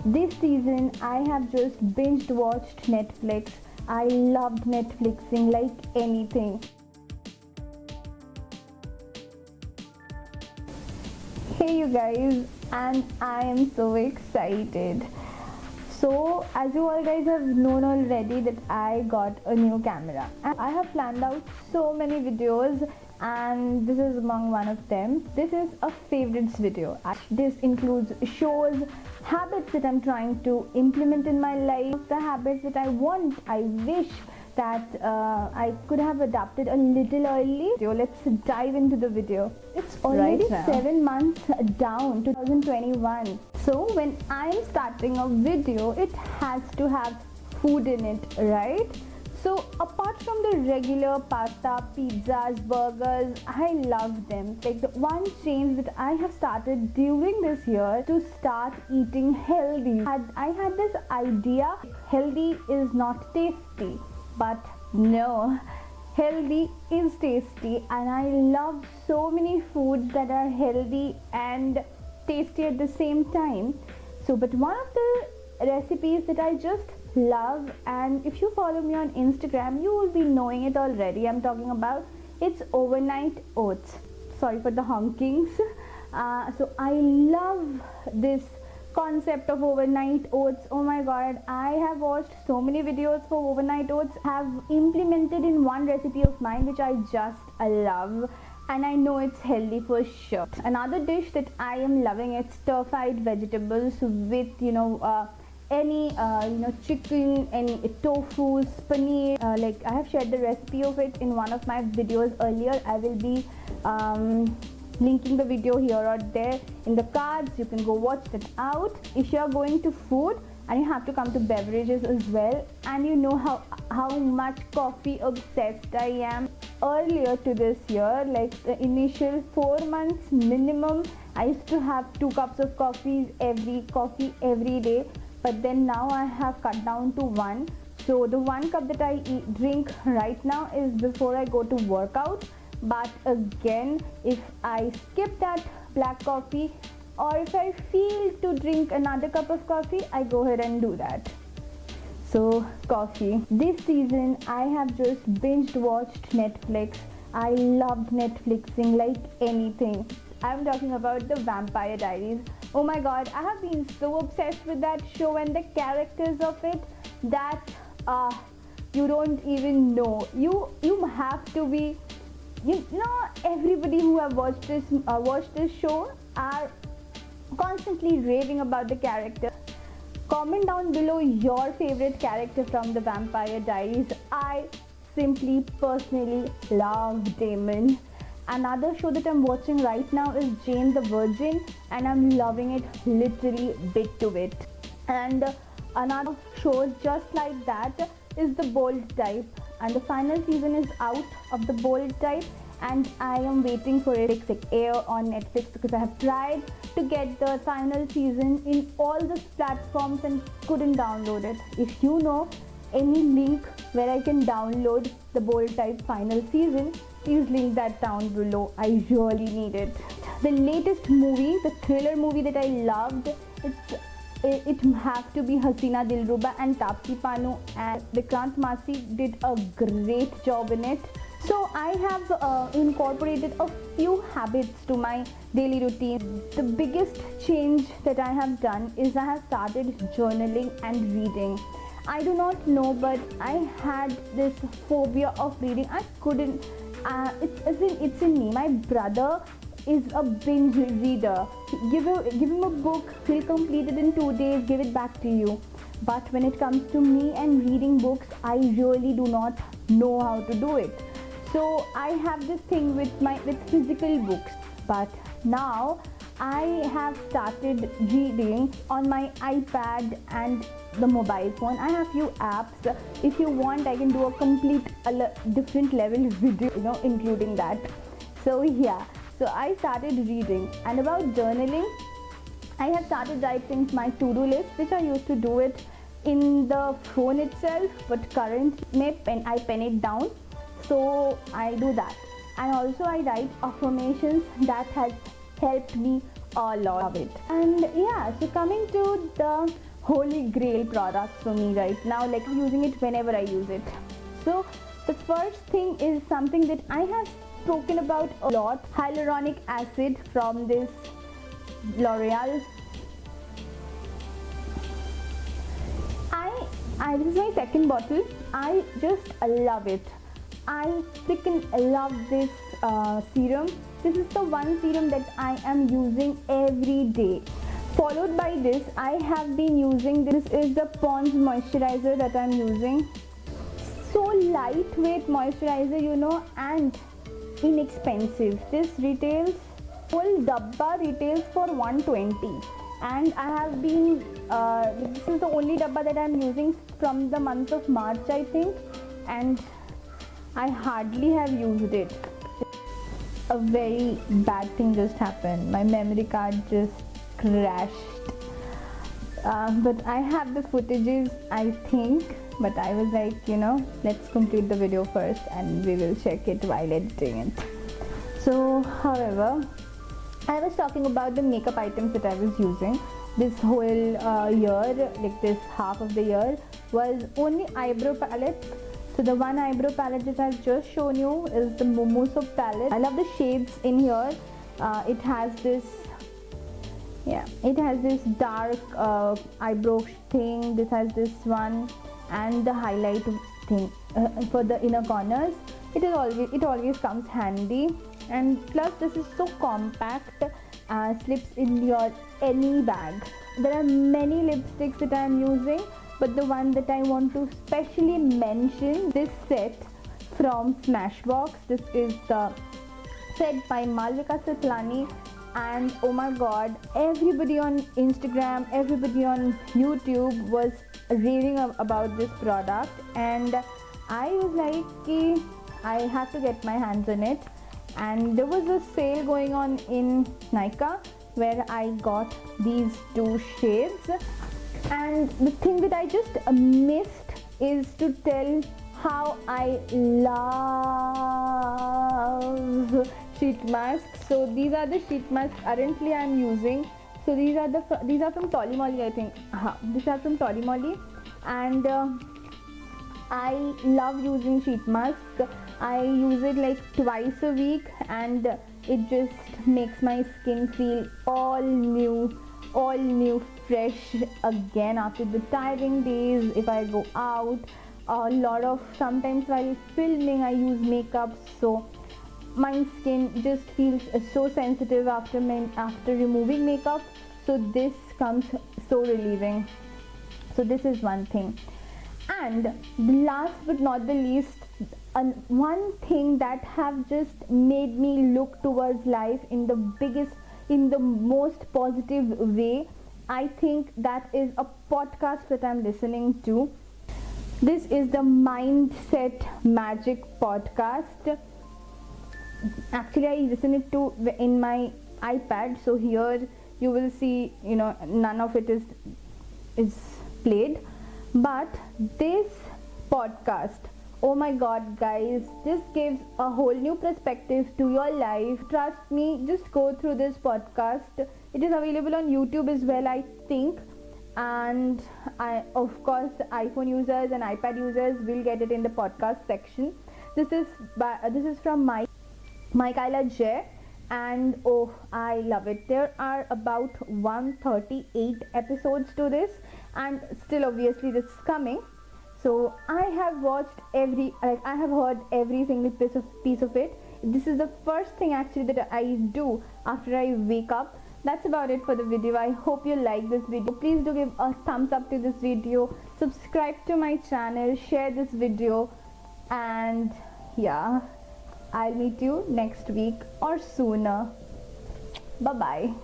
This season I have just binge watched Netflix. I loved Netflixing like anything. Hey you guys, and I am so excited. So as you all guys have known already that I got a new camera. And I have planned out so many videos and this is among one of them. This is a favorites video. This includes shows, habits that I'm trying to implement in my life, the habits that I wish that I could have adapted a little early. So let's dive into the video. It's already 7 months down to 2021. So when I'm starting a video, it has to have food in it, right? So apart from the regular pasta, pizzas, burgers, I love them. Like the one change that I have started during this year to start eating healthy. I had this idea, healthy is not tasty, but no, healthy is tasty, and I love so many foods that are healthy and tasty at the same time. So but one of the recipes that I just love, and if you follow me on Instagram you will be knowing it already, I'm talking about it's overnight oats. Sorry for the honkings. So I love this concept of overnight oats. Oh my god, I have watched so many videos for overnight oats, have implemented in one recipe of mine which I just love, and I know it's healthy for sure. Another dish that I am loving is stir-fried vegetables with any chicken, any tofu, paneer. Like I have shared the recipe of it in one of my videos earlier. I will be linking the video here or there in the cards. You can go watch that out. If you are going to food, and you have to come to beverages as well, and you know how much coffee obsessed I am. Earlier to this year, like the initial 4 months minimum, I used to have 2 cups of coffee every day, but then now I have cut down to 1. So the 1 cup that I drink right now is before I go to workout. But again, if I skip that black coffee, or if I feel to drink another cup of coffee, I go ahead and do that. So coffee. This season I have just binge watched Netflix. I loved Netflixing like anything. I'm talking about the Vampire Diaries. Oh my god, I have been so obsessed with that show and the characters of it that you don't even know. You have to be, everybody who have watched this show are constantly raving about the character. Comment down below your favorite character from the Vampire Diaries. I simply personally love Damon. Another show that I'm watching right now is Jane the Virgin, and I'm loving it literally bit to bit. And another show just like that is The Bold Type, and the final season is out of The Bold Type, and I am waiting for it to air on Netflix because I have tried to get the final season in all the platforms and couldn't download it. If you know any link where I can download The Bold Type final season, please link that down below. I really need it. The latest movie, the thriller movie that I loved, it has to be Hasina Dilruba, and Taapsee Pannu and Vikrant Massey did a great job in it. So I have incorporated a few habits to my daily routine. The biggest change that I have done is I have started journaling and reading. I do not know, but I had this phobia of reading. I couldn't, it's in me. My brother is a binge reader. Give him a book, he'll complete it in 2 days, give it back to you. But when it comes to me and reading books, I really do not know how to do it. So I have this thing with physical books, but now I have started reading on my iPad and the mobile phone. I have few apps. If you want, I can do a complete different level video, including that. So yeah, so I started reading. And about journaling, I have started writing my to-do list, which I used to do it in the phone itself, but currently I pen it down. So I do that, and also I write affirmations that has helped me a lot of it. And yeah, so coming to the holy grail products for me right now. Like, I'm using it whenever I use it. So the first thing is something that I have spoken about a lot, hyaluronic acid from this L'Oreal. This is my second bottle. I just love it. I freaking love this serum. This is the one serum that I am using every day. Followed by this, I have been using, this is the Pond's moisturizer that I'm using. So lightweight moisturizer, you know, and inexpensive. This retails, full dabba retails for 120, and I have been this is the only dabba that I'm using from the month of March, I think, and I hardly have used it. A very bad thing just happened. My memory card just crashed, but I have the footages, I think, but I was like, you know, let's complete the video first and we will check it while editing it. So however, I was talking about the makeup items that I was using this whole year, like this half of the year, was only eyebrow palette. So the one eyebrow palette that I've just shown you is the Momoso palette. I love the shades in here. It has this dark eyebrow thing. This has this one, and the highlight thing for the inner corners. It always comes handy, and plus this is so compact, slips in your any bag. There are many lipsticks that I am using, but the one that I want to specially mention, this set from Smashbox. This is the set by Malvika Sitlani, and oh my god, everybody on Instagram, everybody on YouTube was raving about this product, and I was like, I have to get my hands on it. And there was a sale going on in Nykaa where I got these two shades, and the thing that I just missed is to tell how I love sheet masks. So these are the sheet masks currently I am using. So these are from Tolly Molly, I think. These are from Tolly Molly, and I love using sheet mask. I use it like twice a week, and it just makes my skin feel all new, fresh again after the tiring days. If I go out, sometimes while filming I use makeup, so my skin just feels so sensitive after removing makeup. So this comes so relieving. So this is one thing. And last but not the least, one thing that have just made me look towards life in the most positive way, I think that is a podcast that I'm listening to. This is the Mindset Magic podcast. Actually, I listen it to in my iPad, so here you will see, you know, none of it is played, but this podcast, oh my god guys, this gives a whole new perspective to your life. Trust me, just go through this podcast. It is available on YouTube as well, I think, and of course iPhone users and iPad users will get it in the podcast section. This is from Michaela J, and oh, I love it. There are about 138 episodes to this, and still obviously this is coming. So I have watched I have heard every single piece of it. This is the first thing actually that I do after I wake up. That's about it for the video. I hope you like this video. Please do give a thumbs up to this video, subscribe to my channel, share this video, and yeah, I'll meet you next week or sooner. Bye bye.